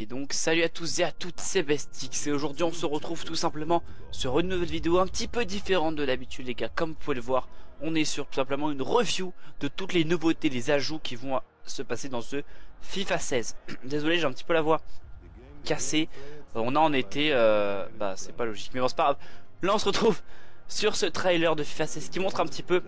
Et donc salut à tous et à toutes, c'est Bestix et aujourd'hui on se retrouve tout simplement sur une nouvelle vidéo un petit peu différente de d'habitude les gars. Comme vous pouvez le voir, on est sur tout simplement une review de toutes les nouveautés, les ajouts qui vont se passer dans ce FIFA 16. Désolé, j'ai un petit peu la voix cassée, on a en été, bah c'est pas logique mais bon c'est pas grave. Là on se retrouve sur ce trailer de FIFA 16 qui montre un petit peu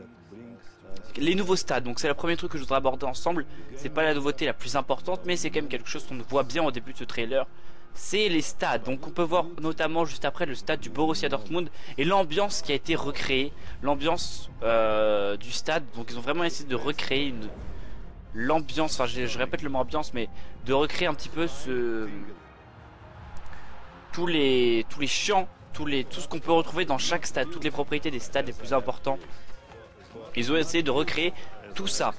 les nouveaux stades. Donc c'est le premier truc que je voudrais aborder ensemble. C'est pas la nouveauté la plus importante, mais c'est quand même quelque chose qu'on voit bien au début de ce trailer. C'est les stades. Donc on peut voir notamment juste après le stade du Borussia Dortmund et l'ambiance qui a été recréée, l'ambiance du stade. Donc ils ont vraiment essayé de recréer l'ambiance. Enfin je répète le mot ambiance, mais de recréer un petit peu tous les champs, tout ce qu'on peut retrouver dans chaque stade, toutes les propriétés des stades les plus importants. Ils ont essayé de recréer tout ça.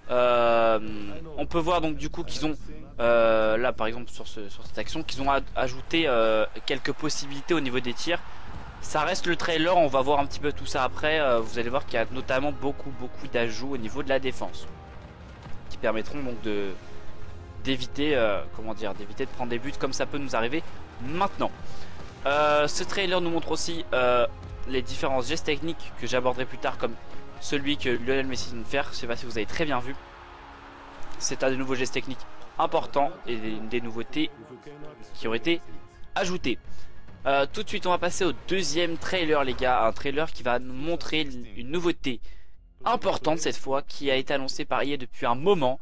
On peut voir donc du coup qu'ils ont là par exemple sur cette action qu'ils ont ajouté quelques possibilités au niveau des tirs. Ça reste le trailer, on va voir un petit peu tout ça après. Vous allez voir qu'il y a notamment beaucoup d'ajouts au niveau de la défense qui permettront donc d'éviter d'éviter de prendre des buts comme ça peut nous arriver maintenant. Ce trailer nous montre aussi les différents gestes techniques que j'aborderai plus tard, comme celui que Lionel Messi vient de faire. Je sais pas si vous avez très bien vu. C'est un des nouveaux gestes techniques importants et des nouveautés qui ont été ajoutées. Tout de suite on va passer au deuxième trailer les gars. Un trailer qui va nous montrer une nouveauté importante cette fois, qui a été annoncée par EA depuis un moment.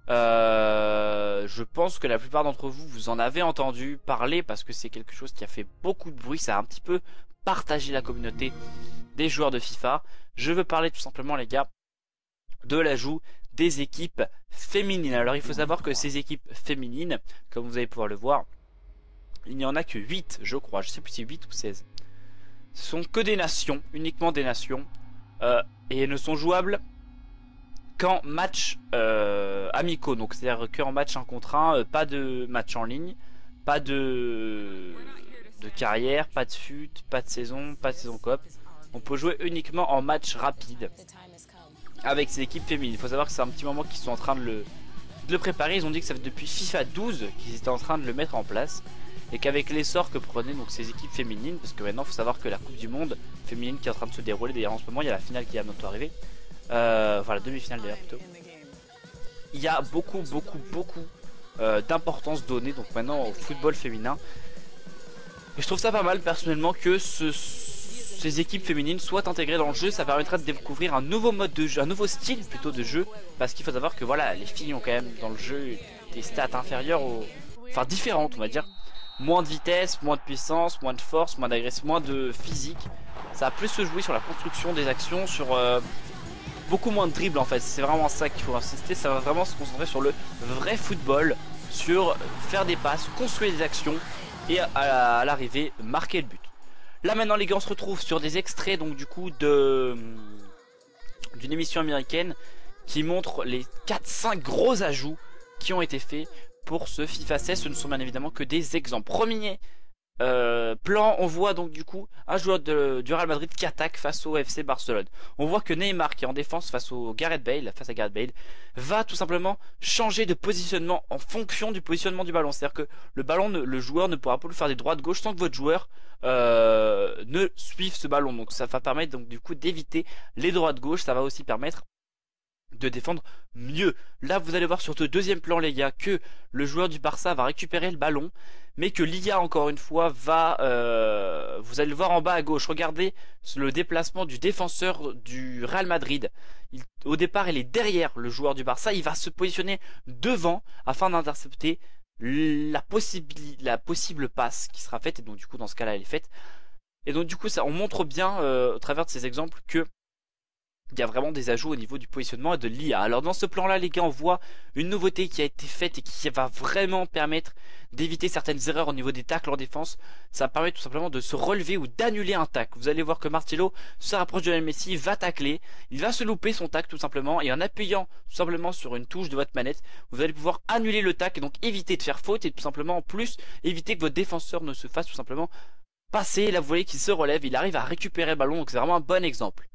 Je pense que la plupart d'entre vous en avez entendu parler parce que c'est quelque chose qui a fait beaucoup de bruit. Ça a un petit peu partagé la communauté des joueurs de FIFA. Je veux parler tout simplement les gars de l'ajout des équipes féminines. Alors il faut savoir que ces équipes féminines, comme vous allez pouvoir le voir, il n'y en a que 8 je crois, je sais plus si 8 ou 16. Ce sont que des nations, uniquement des nations, et elles ne sont jouables qu'en match amicaux, donc c'est-à-dire qu'en match 1 contre 1, pas de match en ligne, pas de carrière, pas de fut, pas de saison coop. On peut jouer uniquement en match rapide avec ces équipes féminines. Il faut savoir que c'est un petit moment qu'ils sont en train de le préparer. Ils ont dit que ça fait depuis FIFA 12 qu'ils étaient en train de le mettre en place. Et qu'avec l'essor que prenaient donc ces équipes féminines, parce que maintenant il faut savoir que la Coupe du Monde féminine qui est en train de se dérouler, d'ailleurs en ce moment il y a la finale qui est bientôt arrivée. Voilà, demi-finale d'ailleurs plutôt. Il y a beaucoup d'importance donnée donc maintenant au football féminin. Et je trouve ça pas mal personnellement que ces équipes féminines soient intégrées dans le jeu. Ça permettra de découvrir un nouveau mode de jeu, un nouveau style plutôt de jeu, parce qu'il faut savoir que voilà, les filles ont quand même dans le jeu des stats inférieures enfin différentes on va dire. Moins de vitesse, moins de puissance, moins de force, moins d'agressivité, moins de physique. Ça va plus se jouer sur la construction des actions, sur beaucoup moins de dribble en fait. C'est vraiment ça qu'il faut insister. Ça va vraiment se concentrer sur le vrai football, sur faire des passes, construire des actions et à l'arrivée marquer le but. Là maintenant les gars on se retrouve sur des extraits donc du coup d'une émission américaine qui montre les 4-5 gros ajouts qui ont été faits pour ce FIFA 16. Ce ne sont bien évidemment que des exemples. Premier plan, on voit donc du coup un joueur du Real Madrid qui attaque face au FC Barcelone. On voit que Neymar qui est en défense face à Gareth Bale, va tout simplement changer de positionnement en fonction du positionnement du ballon. C'est-à-dire que le joueur ne pourra pas le faire des droites gauche sans que votre joueur ne suive ce ballon. Donc ça va permettre donc du coup d'éviter les droites gauche. Ça va aussi permettre de défendre mieux. Là vous allez voir sur ce deuxième plan les gars que le joueur du Barça va récupérer le ballon, mais que l'IA encore une fois va vous allez le voir en bas à gauche, regardez le déplacement du défenseur du Real Madrid. Au départ il est derrière le joueur du Barça, il va se positionner devant afin d'intercepter la possible passe qui sera faite, et donc du coup dans ce cas là elle est faite. Et donc du coup ça on montre bien au travers de ces exemples que il y a vraiment des ajouts au niveau du positionnement et de l'IA. Alors dans ce plan là les gars on voit une nouveauté qui a été faite et qui va vraiment permettre d'éviter certaines erreurs au niveau des tacles en défense. Ça permet tout simplement de se relever ou d'annuler un tacle. Vous allez voir que Marcelo se rapproche de Lionel Messi, va tacler, il va se louper son tacle tout simplement, et en appuyant tout simplement sur une touche de votre manette vous allez pouvoir annuler le tacle et donc éviter de faire faute, et tout simplement en plus éviter que votre défenseur ne se fasse tout simplement passer. Là vous voyez qu'il se relève, il arrive à récupérer le ballon, donc c'est vraiment un bon exemple.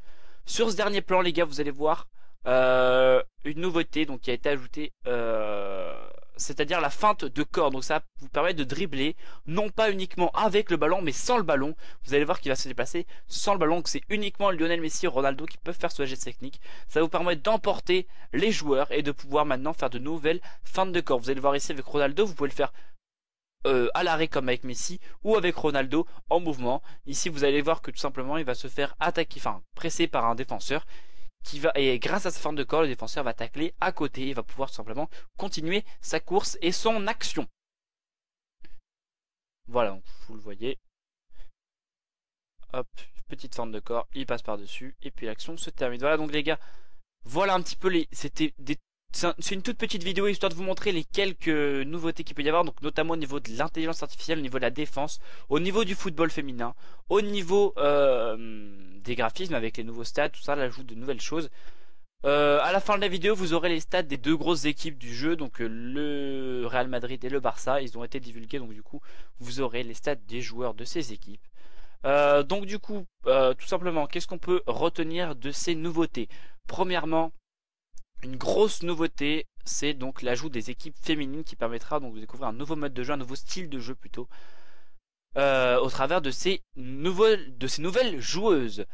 Sur ce dernier plan les gars vous allez voir une nouveauté donc qui a été ajoutée c'est-à-dire la feinte de corps. Donc ça vous permet de dribbler, non pas uniquement avec le ballon, mais sans le ballon. Vous allez voir qu'il va se déplacer sans le ballon. Donc c'est uniquement Lionel Messi et Ronaldo qui peuvent faire ce geste technique. Ça vous permet d'emporter les joueurs et de pouvoir maintenant faire de nouvelles feintes de corps. Vous allez le voir ici avec Ronaldo, vous pouvez le faire à l'arrêt comme avec Messi ou avec Ronaldo en mouvement. Ici vous allez voir que tout simplement il va se faire attaquer, enfin pressé par un défenseur et grâce à sa forme de corps, le défenseur va tacler à côté et va pouvoir tout simplement continuer sa course et son action. Voilà, donc vous le voyez. Hop, petite forme de corps, il passe par-dessus et puis l'action se termine. Voilà donc les gars, voilà un petit peu c'est une toute petite vidéo histoire de vous montrer les quelques nouveautés qu'il peut y avoir, donc notamment au niveau de l'intelligence artificielle, au niveau de la défense, au niveau du football féminin, au niveau des graphismes avec les nouveaux stats, tout ça, l'ajout de nouvelles choses. À la fin de la vidéo, vous aurez les stats des deux grosses équipes du jeu, donc le Real Madrid et le Barça, ils ont été divulgués, donc du coup, vous aurez les stats des joueurs de ces équipes. Donc du coup, tout simplement, qu'est-ce qu'on peut retenir de ces nouveautés? Premièrement, une grosse nouveauté, c'est donc l'ajout des équipes féminines qui permettra donc de découvrir un nouveau mode de jeu, un nouveau style de jeu plutôt, au travers de ces nouvelles joueuses.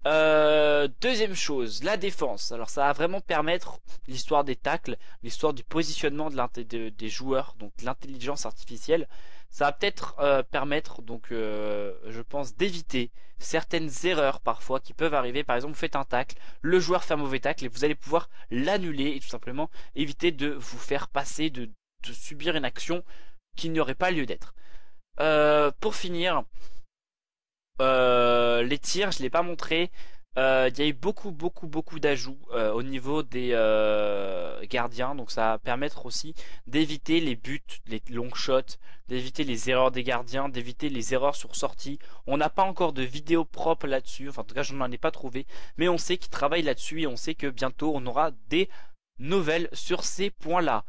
Deuxième chose, la défense. Alors ça va vraiment permettre l'histoire des tacles, l'histoire du positionnement des joueurs, donc l'intelligence artificielle. Ça va peut-être permettre donc je pense d'éviter certaines erreurs parfois qui peuvent arriver. Par exemple, vous faites un tacle, le joueur fait un mauvais tacle et vous allez pouvoir l'annuler et tout simplement éviter de vous faire passer, de subir une action qui n'aurait pas lieu d'être. Pour finir, les tirs, je l'ai pas montré. Il y a eu beaucoup d'ajouts au niveau des gardiens, donc ça va permettre aussi d'éviter les buts, les long shots, d'éviter les erreurs des gardiens, d'éviter les erreurs sur sortie. On n'a pas encore de vidéo propre là-dessus, enfin en tout cas je n'en ai pas trouvé, mais on sait qu'ils travaillent là-dessus et on sait que bientôt on aura des nouvelles sur ces points-là.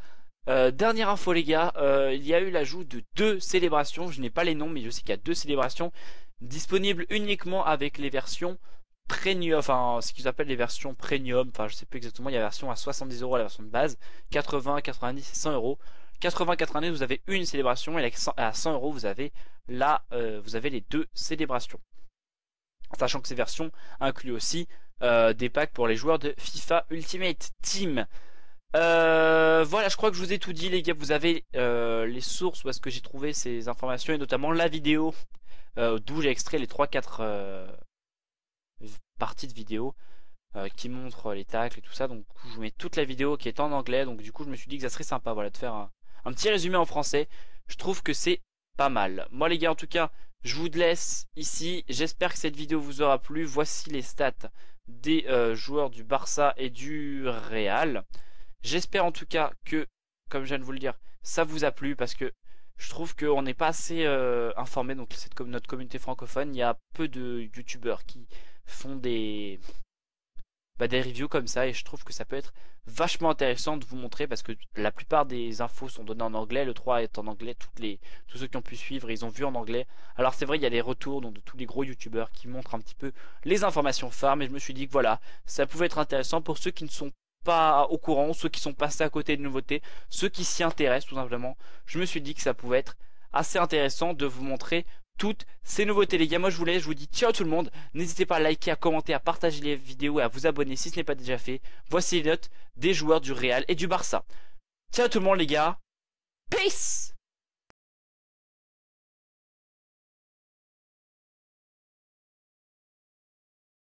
Dernière info les gars, il y a eu l'ajout de 2 célébrations, je n'ai pas les noms mais je sais qu'il y a 2 célébrations disponibles uniquement avec les versions premium, enfin ce qu'ils appellent les versions premium, enfin je sais plus exactement, il y a la version à 70 €, la version de base, 80, 90 et 100 €. 80, 90 vous avez une célébration et à 100 € vous avez les 2 célébrations. Sachant que ces versions incluent aussi des packs pour les joueurs de FIFA Ultimate Team. Voilà, je crois que je vous ai tout dit les gars, vous avez les sources où est-ce que j'ai trouvé ces informations et notamment la vidéo d'où j'ai extrait les 3-4 parties de vidéo qui montrent les tacles et tout ça. Donc du coup, je vous mets toute la vidéo qui est en anglais, donc du coup je me suis dit que ça serait sympa voilà, de faire un petit résumé en français. Je trouve que c'est pas mal. Moi les gars en tout cas, je vous laisse ici, j'espère que cette vidéo vous aura plu. Voici les stats des joueurs du Barça et du Real. J'espère en tout cas que, comme je viens de vous le dire, ça vous a plu parce que je trouve qu'on n'est pas assez informé. Donc notre communauté francophone, il y a peu de youtubeurs qui font des reviews comme ça et je trouve que ça peut être vachement intéressant de vous montrer parce que la plupart des infos sont données en anglais, le 3 est en anglais, tous ceux qui ont pu suivre ils ont vu en anglais. Alors c'est vrai il y a des retours donc, de tous les gros youtubeurs qui montrent un petit peu les informations phares, mais je me suis dit que voilà, ça pouvait être intéressant pour ceux qui ne sont pas au courant, ceux qui sont passés à côté de nouveautés, ceux qui s'y intéressent tout simplement. Je me suis dit que ça pouvait être assez intéressant de vous montrer toutes ces nouveautés les gars. Moi je vous laisse, je vous dis ciao tout le monde. N'hésitez pas à liker, à commenter, à partager les vidéos et à vous abonner si ce n'est pas déjà fait. Voici les notes des joueurs du Real et du Barça. Ciao tout le monde les gars. Peace.